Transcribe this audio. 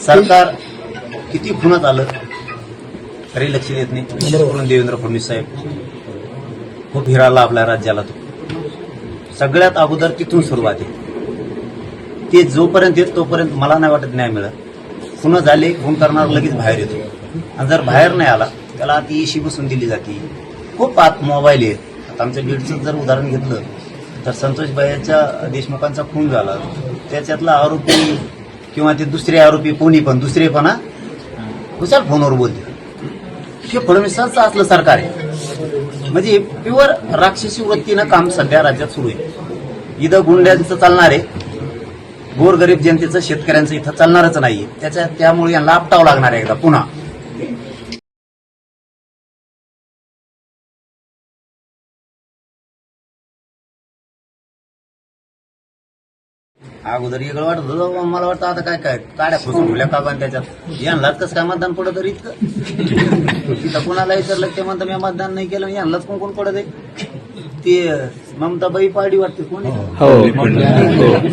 सरकार किती खुणत आलं तरी लक्ष देत नाही. विशेष करून देवेंद्र फडणवीस साहेब खूप हिराला आपल्या राज्याला. तो सगळ्यात अगोदर तिथून सुरुवात आहे. ते जोपर्यंत येत तोपर्यंत मला नाही वाटत न्याय मिळत. खुणं झाले, खून करणार लगेच बाहेर येतो, आणि जर बाहेर नाही आला त्याला ती इशी बसून दिली जाते. खूप आत मोबाईल आहेत. आता आमच्या बीडचं जर उदाहरण घेतलं तर संतोषबाईच्या देशमुखांचा खून झाला, त्याच्यातला आरोपी किंवा ते दुसरे आरोपी कोणी पण दुसरेपणा कुशाल फोनवर बोलते. हे फडणवीसांचं असलं सरकार आहे. म्हणजे प्युअर राक्षसी वृत्तीनं काम सध्या राज्यात सुरू आहे. इथं गुंड्यांचं चालणार आहे, गोरगरीब जनतेचं शेतकऱ्यांचं इथं चालणारच नाहीये. त्यामुळे यांना आपटावं लागणार आहे एकदा पुन्हा. अगोदर वेगळं वाटत होतं, मला वाटतं आता काय काय काड्या फुसून ठेवल्या का पण त्याच्यात यांनाच कसं काय मतदान पडत तरी इतकं. तिथं कुणाला विचारलं ते म्हणतं मी मतदान नाही केलं, यांनाच कोण कोण पडत आहे. ते ममताबाई पाडी वाटते कोणी.